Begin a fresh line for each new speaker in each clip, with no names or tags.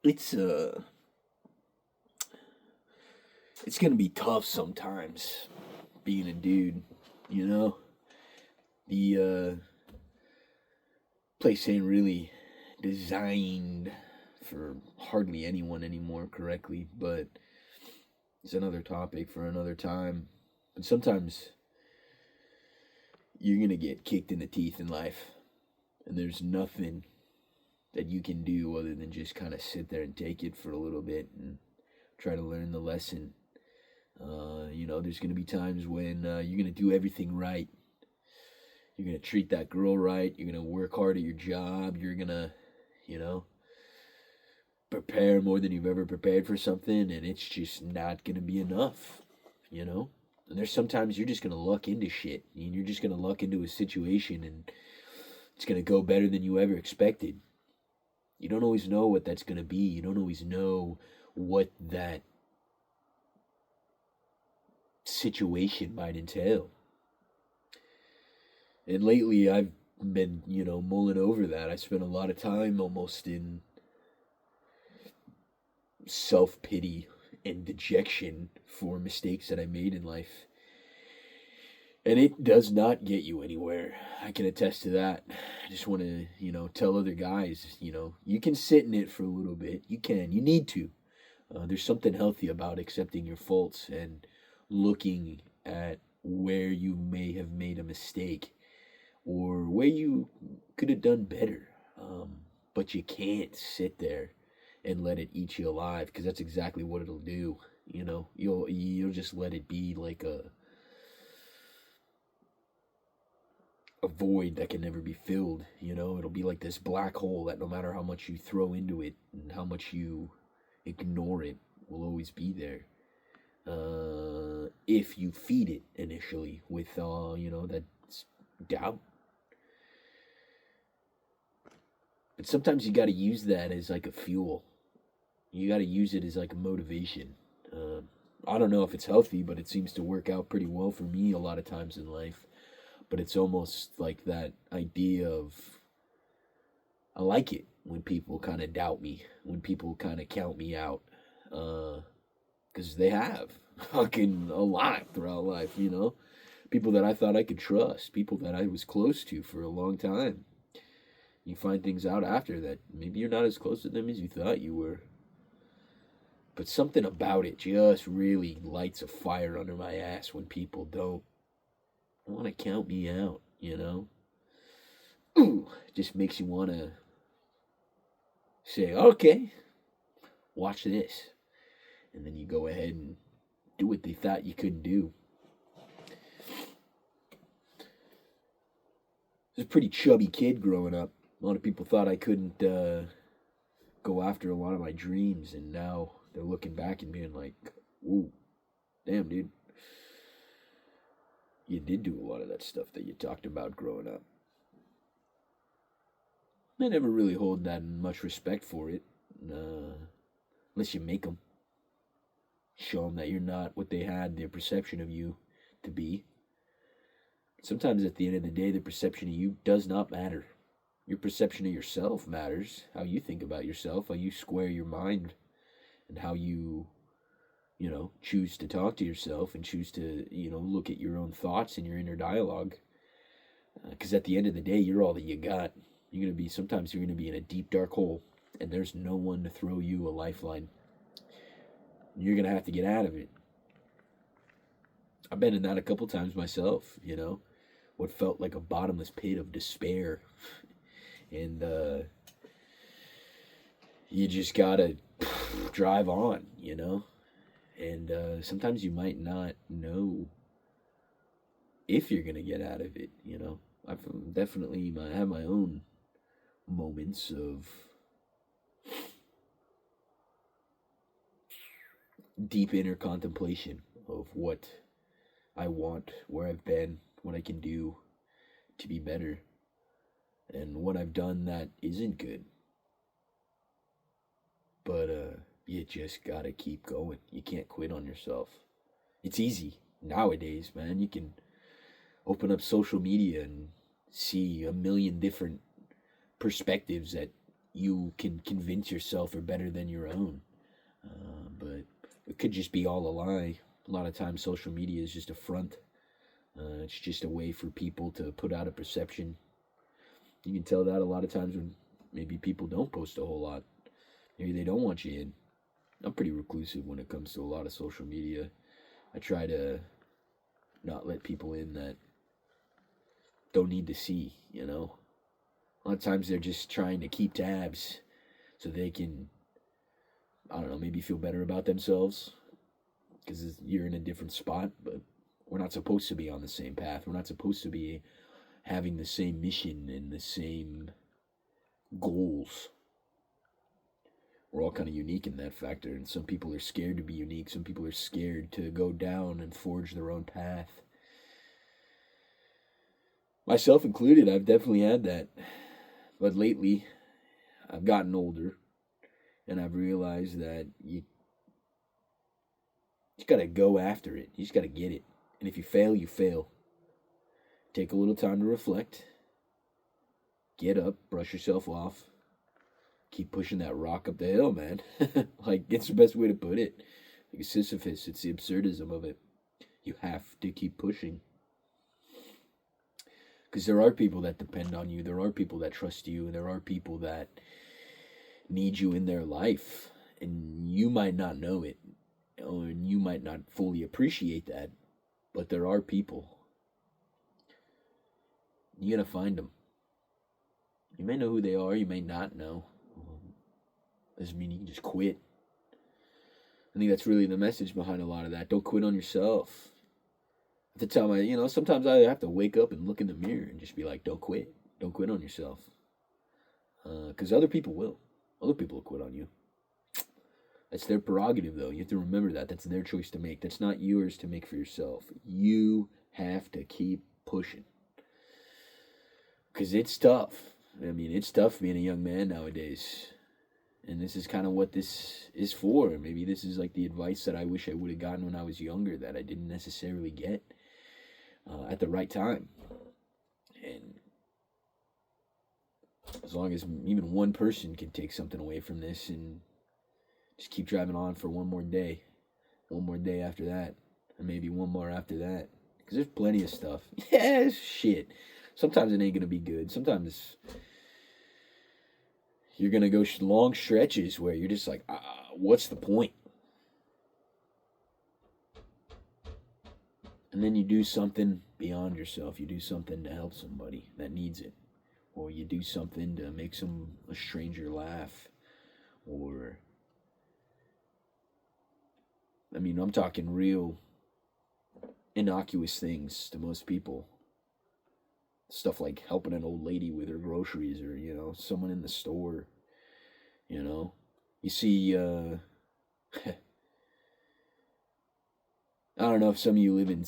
It's it's gonna be tough sometimes being a dude, you know? The place ain't really designed for hardly anyone anymore correctly, but it's another topic for another time. And sometimes you're gonna get kicked in the teeth in life, and there's nothing that you can do other than just kind of sit there and take it for a little bit and try to learn the lesson. There's gonna be times when you're gonna do everything right. You're gonna treat that girl right. You're gonna work hard at your job. You're gonna, you know, prepare more than you've ever prepared for something, and it's just not gonna be enough. You know, and there's sometimes you're just gonna luck into shit, and you're just gonna luck into a situation, and it's gonna go better than you ever expected. You don't always know what that's gonna be. You don't always know what that situation might entail. And lately, I've been, mulling over that. I spent a lot of time almost in self pity and dejection for mistakes that I made in life. And it does not get you anywhere. I can attest to that. I just want to, tell other guys, you can sit in it for a little bit. You can. You need to. There's something healthy about accepting your faults and looking at where you may have made a mistake or where you could have done better. But you can't sit there and let it eat you alive because that's exactly what it'll do. You'll just let it be like a void that can never be filled. It'll be like this black hole that no matter how much you throw into it and how much you ignore it, will always be there. If you feed it initially with that doubt. But sometimes you got to use that as like a fuel. You got to use it as like a motivation. I don't know if it's healthy, but it seems to work out pretty well for me a lot of times in life. But it's almost like that idea of I like it when people kind of doubt me, when people kind of count me out, because they have fucking a lot throughout life. People that I thought I could trust, people that I was close to for a long time. You find things out after that maybe you're not as close to them as you thought you were. But something about it just really lights a fire under my ass when people don't want to count me out, Ooh, just makes you want to say, okay, watch this. And then you go ahead and do what they thought you couldn't do. I was a pretty chubby kid growing up. A lot of people thought I couldn't go after a lot of my dreams, and now they're looking back and being like, whoa, damn, dude. You did do a lot of that stuff that you talked about growing up. I never really hold that much respect for it, unless you make them. Show them that you're not what they had their perception of you to be. Sometimes at the end of the day, the perception of you does not matter. Your perception of yourself matters. How you think about yourself, how you square your mind, and how you, choose to talk to yourself and choose to, look at your own thoughts and your inner dialogue. Because at the end of the day, you're all that you got. Sometimes you're going to be in a deep, dark hole, and there's no one to throw you a lifeline. You're going to have to get out of it. I've been in that a couple times myself, what felt like a bottomless pit of despair. And you just gotta drive on, And sometimes you might not know if you're gonna get out of it, I've definitely have my own moments of deep inner contemplation of what I want, where I've been, what I can do to be better, and what I've done that isn't good. But you just gotta keep going. You can't quit on yourself. It's easy nowadays, man. You can open up social media and see a million different perspectives that you can convince yourself are better than your own. But it could just be all a lie. A lot of times, social media is just a front. It's just a way for people to put out a perception. You can tell that a lot of times when maybe people don't post a whole lot. Maybe they don't want you in. I'm pretty reclusive when it comes to a lot of social media. I try to not let people in that don't need to see, you know. A lot of times they're just trying to keep tabs so they can, I don't know, maybe feel better about themselves because you're in a different spot, but we're not supposed to be on the same path. We're not supposed to be having the same mission and the same goals. We're all kind of unique in that factor, and some people are scared to be unique. Some people are scared to go down and forge their own path. Myself included, I've definitely had that. But lately, I've gotten older, and I've realized that you just gotta go after it. You just gotta get it. And if you fail, you fail. Take a little time to reflect. Get up, brush yourself off. Keep pushing that rock up the hill, man. Like, it's the best way to put it. Like Sisyphus, it's the absurdism of it. You have to keep pushing. Because there are people that depend on you. There are people that trust you. And there are people that need you in their life. And you might not know it. Or you might not fully appreciate that. But there are people. You gotta find them. You may know who they are. You may not know. Doesn't mean you can just quit. I think that's really the message behind a lot of that. Don't quit on yourself. At the time, sometimes I have to wake up and look in the mirror and just be like, don't quit. Don't quit on yourself. Because other people will. Other people will quit on you. That's their prerogative, though. You have to remember that. That's their choice to make. That's not yours to make for yourself. You have to keep pushing. Because it's tough. I mean, it's tough being a young man nowadays. And this is kind of what this is for. Maybe this is like the advice that I wish I would have gotten when I was younger that I didn't necessarily get at the right time. And as long as even one person can take something away from this and just keep driving on for one more day after that, and maybe one more after that. Because there's plenty of stuff. Yeah, shit. Sometimes it ain't going to be good. Sometimes you're going to go long stretches where you're just like, what's the point? And then you do something beyond yourself. You do something to help somebody that needs it. Or you do something to make a stranger laugh. Or, I mean, I'm talking real innocuous things to most people. Stuff like helping an old lady with her groceries or, someone in the store, You see, I don't know if some of you live in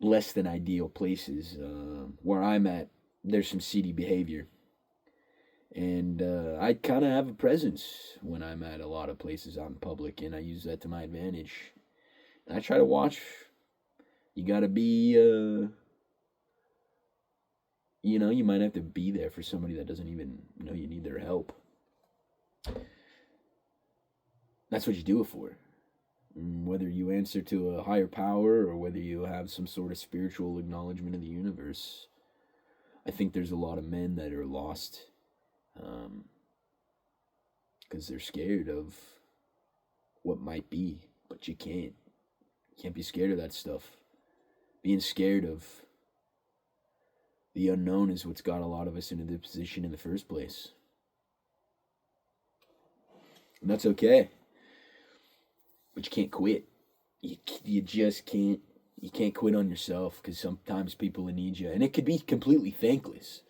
less than ideal places. Where I'm at, there's some seedy behavior. And I kind of have a presence when I'm at a lot of places out in public, and I use that to my advantage. And I try to watch. You gotta be, you might have to be there for somebody that doesn't even know you need their help. That's what you do it for. Whether you answer to a higher power or whether you have some sort of spiritual acknowledgement of the universe. I think there's a lot of men that are lost because they're scared of what might be, but you can't. You can't be scared of that stuff. Being scared of the unknown is what's got a lot of us into this position in the first place. And that's okay. But you can't quit. You just can't. You can't quit on yourself because sometimes people need you. And it could be completely thankless.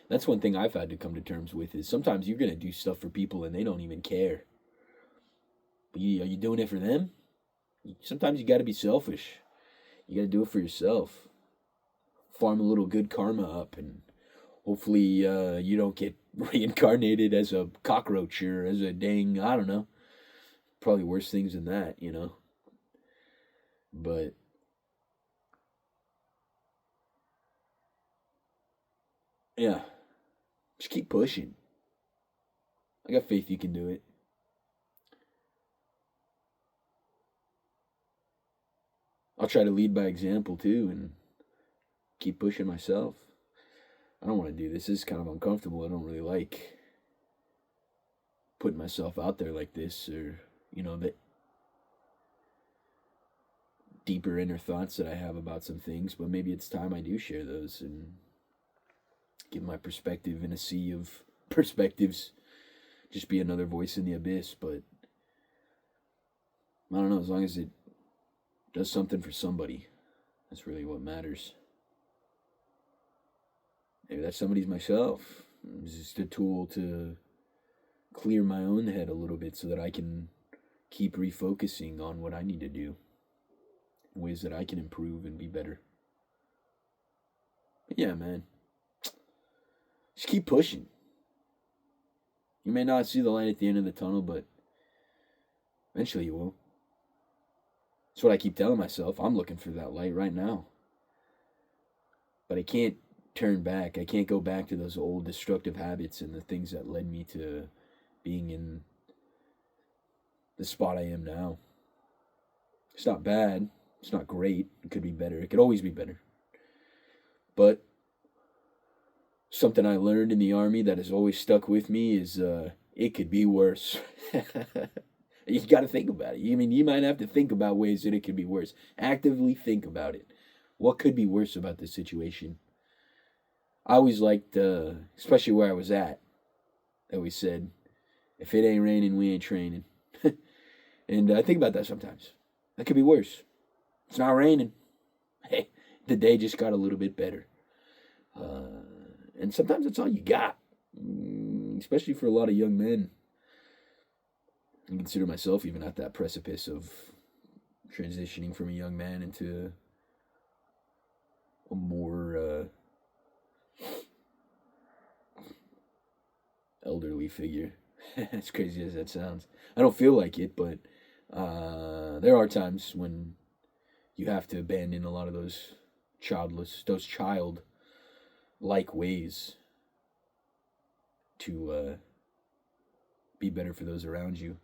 That's one thing I've had to come to terms with is sometimes you're going to do stuff for people and they don't even care. But are you doing it for them? Sometimes you got to be selfish. You got to do it for yourself. Farm a little good karma up and hopefully you don't get reincarnated as a cockroach or as a dang, I don't know. Probably worse things than that, But yeah, just keep pushing. I got faith you can do it. I'll try to lead by example too and keep pushing myself. I don't want to do this. This is kind of uncomfortable. I don't really like putting myself out there like this, or, the deeper inner thoughts that I have about some things, but maybe it's time I do share those and give my perspective in a sea of perspectives. Just be another voice in the abyss, but I don't know, as long as it does something for somebody, that's really what matters. Maybe that somebody's myself. It's just a tool to clear my own head a little bit so that I can keep refocusing on what I need to do, ways that I can improve and be better. But yeah, man, just keep pushing. You may not see the light at the end of the tunnel, but eventually you will. That's what I keep telling myself. I'm looking for that light right now. But I can't turn back. I can't go back to those old destructive habits and the things that led me to being in the spot I am now. It's not bad. It's not great. It could be better. It could always be better. But something I learned in the Army that has always stuck with me is it could be worse. You got to think about it. You might have to think about ways that it could be worse. Actively think about it. What could be worse about this situation? I always liked, especially where I was at, I always said, if it ain't raining, we ain't training. And I think about that sometimes. That could be worse. It's not raining. Hey, the day just got a little bit better. And sometimes that's all you got, especially for a lot of young men. I consider myself even at that precipice of transitioning from a young man into a more elderly figure. As crazy as that sounds. I don't feel like it, but there are times when you have to abandon a lot of those child-like ways to be better for those around you.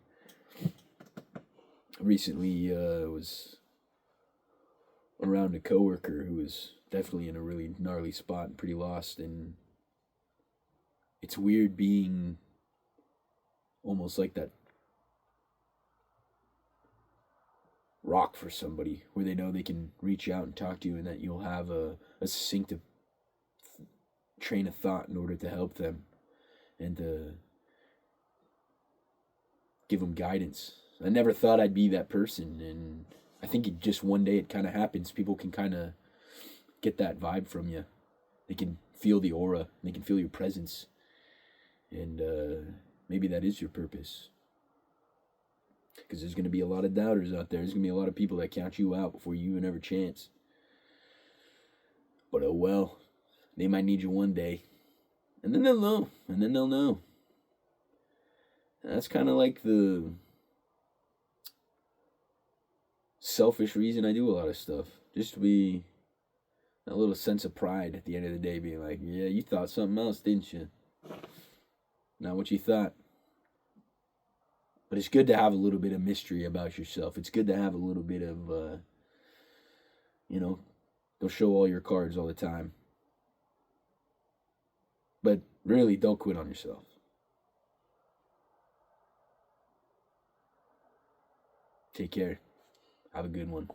Recently was around a coworker who was definitely in a really gnarly spot and pretty lost, and it's weird being almost like that rock for somebody where they know they can reach out and talk to you and that you'll have a succinct train of thought in order to help them and to give them guidance. I never thought I'd be that person, and I think just one day it kind of happens. People can kind of get that vibe from you. They can feel the aura, they can feel your presence, and maybe that is your purpose. Because there's going to be a lot of doubters out there. There's going to be a lot of people that count you out before you even have a chance. But oh well, they might need you one day. And then they'll know. And then they'll know. And that's kind of like the selfish reason I do a lot of stuff. Just to be a little sense of pride at the end of the day, being like, yeah, you thought something else, didn't you? Not what you thought. But it's good to have a little bit of mystery about yourself. It's good to have a little bit of, don't show all your cards all the time. But really, don't quit on yourself. Take care. Have a good one.